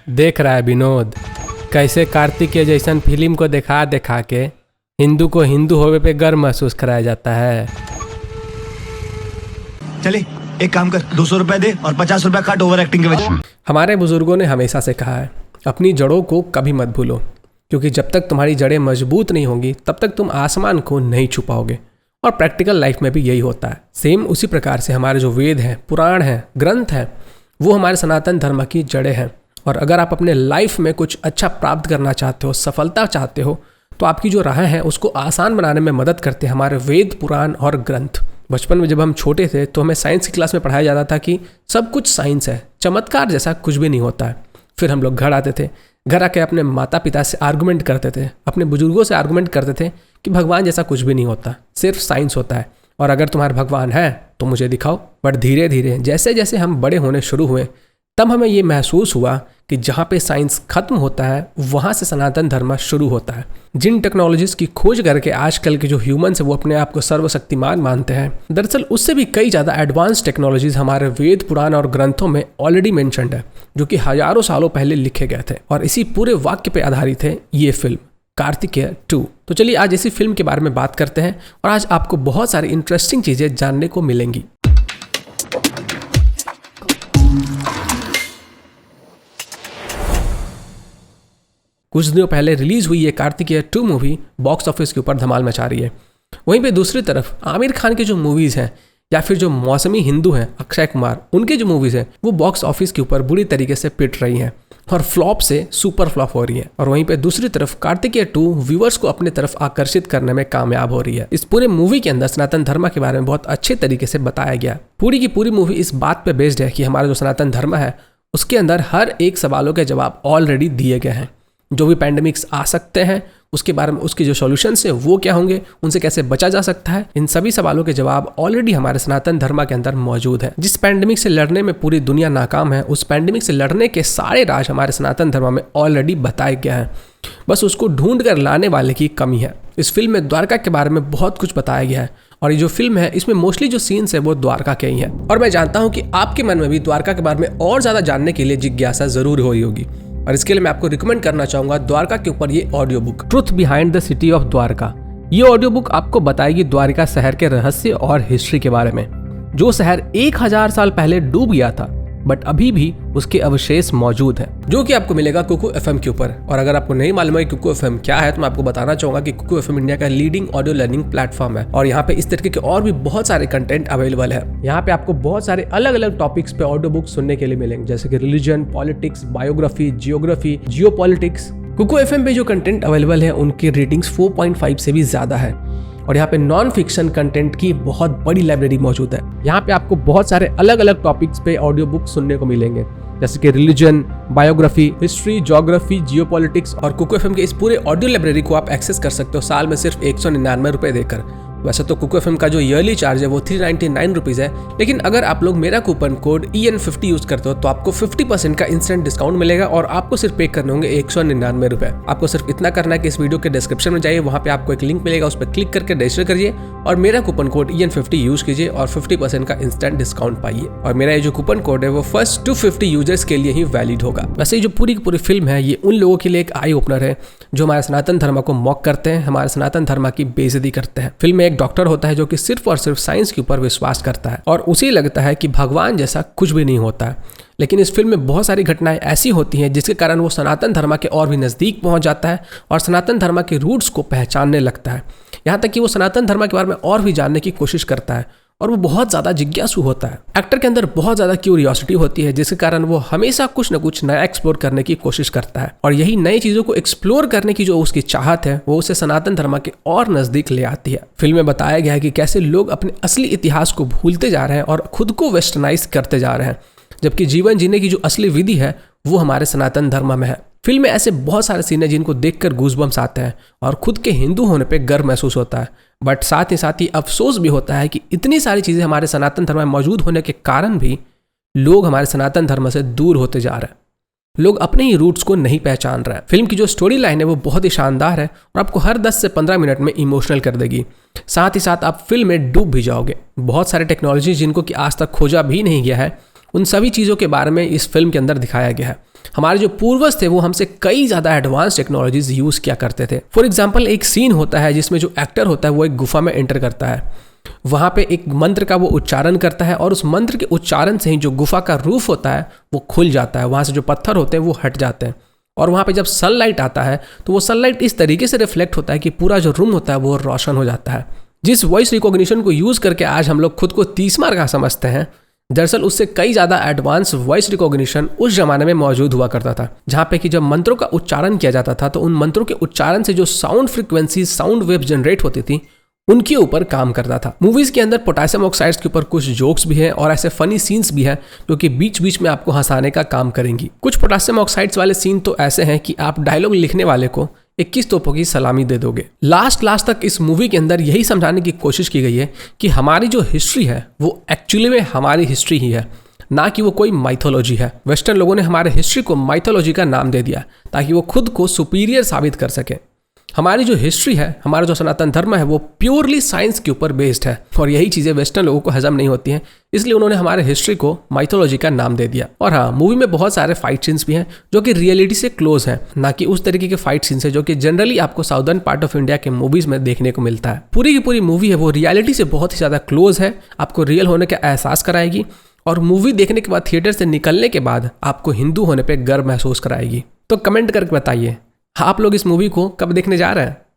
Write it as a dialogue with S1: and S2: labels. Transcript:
S1: देख रहा है विनोद, कैसे कार्तिकेय जैसन फिल्म को दिखा दिखा के हिंदू को हिंदू होवे पे गर्व महसूस कराया जाता है।
S2: चले एक काम कर, 200 रुपए दे और 50 रुपए काट ओवर एक्टिंग के वजह।
S1: हमारे बुजुर्गों ने हमेशा से कहा है, अपनी जड़ों को कभी मत भूलो, क्योंकि जब तक तुम्हारी जड़ें मजबूत नहीं होंगी तब तक तुम आसमान को नहीं छू पाओगे। और प्रैक्टिकल लाइफ में भी यही होता है। सेम उसी प्रकार से हमारे जो वेद हैं, पुराण हैं, ग्रंथ हैं, वो हमारे सनातन धर्म की जड़ें हैं। और अगर आप अपने लाइफ में कुछ अच्छा प्राप्त करना चाहते हो, सफलता चाहते हो, तो आपकी जो राह है उसको आसान बनाने में मदद करते हैं हमारे वेद, पुराण और ग्रंथ। बचपन में जब हम छोटे थे तो हमें साइंस की क्लास में पढ़ाया जाता था कि सब कुछ साइंस है, चमत्कार जैसा कुछ भी नहीं होता है। फिर हम लोग घर आते थे, घर आके अपने माता पिता से आर्गुमेंट करते थे, अपने बुजुर्गों से आर्गुमेंट करते थे कि भगवान जैसा कुछ भी नहीं होता, सिर्फ साइंस होता है, और अगर तुम्हारा भगवान है तो मुझे दिखाओ। बट धीरे धीरे जैसे जैसे हम बड़े होने शुरू हुए तब हमें ये महसूस हुआ कि जहाँ पे साइंस खत्म होता है वहाँ से सनातन धर्म शुरू होता है। जिन टेक्नोलॉजीज की खोज करके आजकल के जो ह्यूमंस है वो अपने आप को सर्वशक्तिमान मानते हैं, दरअसल उससे भी कई ज़्यादा एडवांस टेक्नोलॉजीज हमारे वेद, पुराण और ग्रंथों में ऑलरेडी मेंशन्ड है, जो कि हजारों सालों पहले लिखे गए थे। और इसी पूरे वाक्य पे आधारित है ये फिल्म कार्तिकेय 2। तो चलिए आज इसी फिल्म के बारे में बात करते हैं और आज आपको बहुत सारी इंटरेस्टिंग चीज़ें जानने को मिलेंगी। कुछ दिनों पहले रिलीज हुई ये कार्तिकेय 2 मूवी बॉक्स ऑफिस के ऊपर धमाल मचा रही है। वहीं पे दूसरी तरफ आमिर खान की जो मूवीज़ हैं या फिर जो मौसमी हिंदू हैं, अक्षय कुमार, उनके जो मूवीज़ हैं वो बॉक्स ऑफिस के ऊपर बुरी तरीके से पिट रही हैं और फ्लॉप से सुपर फ्लॉप हो रही है। और वहीं पे दूसरी तरफ कार्तिकेय 2 व्यूअर्स को अपने तरफ आकर्षित करने में कामयाब हो रही है। इस पूरे मूवी के अंदर सनातन धर्म के बारे में बहुत अच्छे तरीके से बताया गया। पूरी की पूरी मूवी इस बात पे बेस्ड है कि हमारा जो सनातन धर्म है उसके अंदर हर एक सवालों के जवाब ऑलरेडी दिए गए हैं। जो भी पैंडेमिक्स आ सकते हैं उसके बारे में उसके जो सॉल्यूशंस है वो क्या होंगे, उनसे कैसे बचा जा सकता है, इन सभी सवालों के जवाब ऑलरेडी हमारे सनातन धर्म के अंदर मौजूद है। जिस पैंडेमिक से लड़ने में पूरी दुनिया नाकाम है, उस पैंडेमिक से लड़ने के सारे राज हमारे सनातन धर्म में ऑलरेडी बताए गए हैं, बस उसको ढूंढ कर लाने वाले की कमी है। इस फिल्म में द्वारका के बारे में बहुत कुछ बताया गया है और ये जो फिल्म है इसमें मोस्टली जो सीन्स है वो द्वारका के ही है। और मैं जानता हूँ कि आपके मन में भी द्वारका के बारे में और ज्यादा जानने के लिए जिज्ञासा जरूर हो रही होगी, और इसके लिए मैं आपको रिकमेंड करना चाहूंगा द्वारका के ऊपर ये audio book truth behind the city of Dwarka. ये ऑडियो बुक आपको बताएगी द्वारका शहर के रहस्य और हिस्ट्री के बारे में। जो शहर 1000 साल पहले डूब गया था बट अभी भी उसके अवशेष मौजूद हैं, जो कि आपको मिलेगा कुकू एफएम के ऊपर। और अगर आपको नहीं मालूम है कुकू एफएम क्या है तो मैं आपको बताना चाहूंगा कि कुकू एफएम इंडिया का लीडिंग ऑडियो लर्निंग प्लेटफॉर्म है और यहाँ पे इस तरीके के और भी बहुत सारे कंटेंट अवेलेबल है। यहाँ पे आपको बहुत सारे अलग अलग टॉपिक्स पे ऑडियो बुक सुनने के लिए मिलेंगे, जैसे कि religion, politics, biography, geography, geopolitics. Kuku FM पे जो कंटेंट अवेलेबल है उनकी रेटिंग्स 4.5 से भी ज्यादा है और यहाँ पे नॉन फिक्शन कंटेंट की बहुत बड़ी लाइब्रेरी मौजूद है। यहाँ पे आपको बहुत सारे अलग अलग टॉपिक्स पे ऑडियो बुक सुनने को मिलेंगे, जैसे कि religion, biography, history, geography, geopolitics. और कुकू एफएम के इस पूरे ऑडियो लाइब्रेरी को आप एक्सेस कर सकते हो साल में सिर्फ 199 रुपए देकर। वैसे तो कुकू एफएम का जो ईयरली चार्ज है वो 399 रुपीज़ है, लेकिन अगर आप लोग मेरा कूपन कोड EN50 यूज करते हो तो आपको 50% का इंस्टेंट डिस्काउंट मिलेगा और आपको सिर्फ पे करने होंगे 199 रुपए। आपको सिर्फ इतना करना है कि इस वीडियो के डिस्क्रिप्शन में जाइए, वहाँ पे आपको एक लिंक मिलेगा, उस पर क्लिक करके रजिस्टर करिए और मेरा कूपन कोड EN50 यूज कीजिए और 50% का इंस्टेंट डिस्काउंट पाइए। और मेरा ये जो कूपन कोड है वो फर्स्ट 250 यूजर्स के लिए ही वैलिड होगा। वैसे ये जो पूरी की पूरी फिल्म है ये उन लोगों के लिए एक आई ओपनर है जो हमारे सनातन धर्म को मॉक करते हैं, हमारे सनातन धर्म की बेइज्जती करते हैं। फिल्म में एक डॉक्टर होता है जो कि सिर्फ और सिर्फ साइंस के ऊपर विश्वास करता है और उसे लगता है कि भगवान जैसा कुछ भी नहीं होता है। लेकिन इस फिल्म में बहुत सारी घटनाएं ऐसी होती हैं जिसके कारण वो सनातन धर्म के और भी नजदीक पहुंच जाता है और सनातन धर्म के रूट्स को पहचानने लगता है। यहाँ तक कि वो सनातन धर्म के बारे में और भी जानने की कोशिश करता है और वो बहुत ज्यादा जिज्ञासु होता है। एक्टर के अंदर बहुत ज्यादा क्यूरियोसिटी होती है जिसके कारण वो हमेशा कुछ न कुछ नया एक्सप्लोर करने की कोशिश करता है और यही नई चीजों को एक्सप्लोर करने की जो उसकी चाहत है वो उसे सनातन धर्म के और नजदीक ले आती है। फिल्म में बताया गया है कि कैसे लोग अपने असली इतिहास को भूलते जा रहे हैं और खुद को वेस्टर्नाइज करते जा रहे हैं, जबकि जीवन जीने की जो असली विधि है वो हमारे सनातन धर्म में है। फिल्म में ऐसे बहुत सारे सीन हैं जिनको देखकर गूज़बम्स आते हैं और खुद के हिंदू होने पे गर्व महसूस होता है, बट साथ ही अफसोस भी होता है कि इतनी सारी चीज़ें हमारे सनातन धर्म में मौजूद होने के कारण भी लोग हमारे सनातन धर्म से दूर होते जा रहे हैं। लोग अपने ही रूट्स को नहीं पहचान रहे हैं। फिल्म की जो स्टोरी लाइन है वो बहुत ही शानदार है और आपको हर 10 से 15 मिनट में इमोशनल कर देगी। साथ ही साथ आप फिल्म में डूब भी जाओगे। बहुत सारे टेक्नोलॉजी जिनको कि आज तक खोजा भी नहीं गया है उन सभी चीज़ों के बारे में इस फिल्म के अंदर दिखाया गया है। हमारे जो पूर्वज थे वो हमसे कई ज़्यादा एडवांस टेक्नोलॉजीज यूज़ किया करते थे। फॉर एग्जाम्पल एक सीन होता है जिसमें जो एक्टर होता है वो एक गुफा में एंटर करता है, वहाँ पे एक मंत्र का वो उच्चारण करता है और उस मंत्र के उच्चारण से ही जो गुफा का रूफ होता है वो खुल जाता है, वहाँ से जो पत्थर होते हैं वो हट जाते हैं और वहाँ पे जब सनलाइट आता है तो वो सनलाइट इस तरीके से रिफ्लेक्ट होता है कि पूरा जो रूम होता है वो रोशन हो जाता है। जिस वॉइस रिकॉग्निशन को यूज़ करके आज हम लोग खुद को 30 मार का समझते हैं, दरअसल उससे कई ज़्यादा एडवांस वॉइस रिकॉग्निशन उस जमाने में मौजूद हुआ करता था, जहाँ पे कि जब मंत्रों का उच्चारण किया जाता था तो उन मंत्रों के उच्चारण से जो sound frequency, sound wave generate होती थी उनके ऊपर काम करता था। मूवीज़ के अंदर पोटेशियम ऑक्साइड्स के ऊपर कुछ जोक्स भी हैं और ऐसे फनी सीन्स भी हैं जो कि बीच बीच में आपको हंसाने का काम करेंगी। कुछ पोटेशियम ऑक्साइड्स वाले सीन तो ऐसे हैं कि आप डायलॉग लिखने वाले को 21 तोपों की सलामी दे दोगे। लास्ट तक इस मूवी के अंदर यही समझाने की कोशिश की गई है कि हमारी जो हिस्ट्री है वो एक्चुअली में हमारी हिस्ट्री ही है, ना कि वो कोई माइथोलॉजी है। वेस्टर्न लोगों ने हमारे हिस्ट्री को माइथोलॉजी का नाम दे दिया ताकि वो खुद को सुपीरियर साबित कर सके। हमारी जो हिस्ट्री है, हमारा जो सनातन धर्म है वो प्योरली साइंस के ऊपर बेस्ड है और यही चीज़ें वेस्टर्न लोगों को हजम नहीं होती हैं, इसलिए उन्होंने हमारे हिस्ट्री को माइथोलॉजी का नाम दे दिया। और हाँ, मूवी में बहुत सारे फाइट सीन्स भी हैं जो कि रियलिटी से क्लोज हैं, ना कि उस तरीके के फाइट सीन्स है जो कि जनरली आपको साउदर्न पार्ट ऑफ इंडिया के मूवीज में देखने को मिलता है। पूरी की पूरी मूवी है वो रियलिटी से बहुत ही ज़्यादा क्लोज है, आपको रियल होने का एहसास कराएगी और मूवी देखने के बाद, थिएटर से निकलने के बाद आपको हिंदू होने पर गर्व महसूस कराएगी। तो कमेंट करके बताइए आप लोग इस मूवी को कब देखने जा रहे हैं।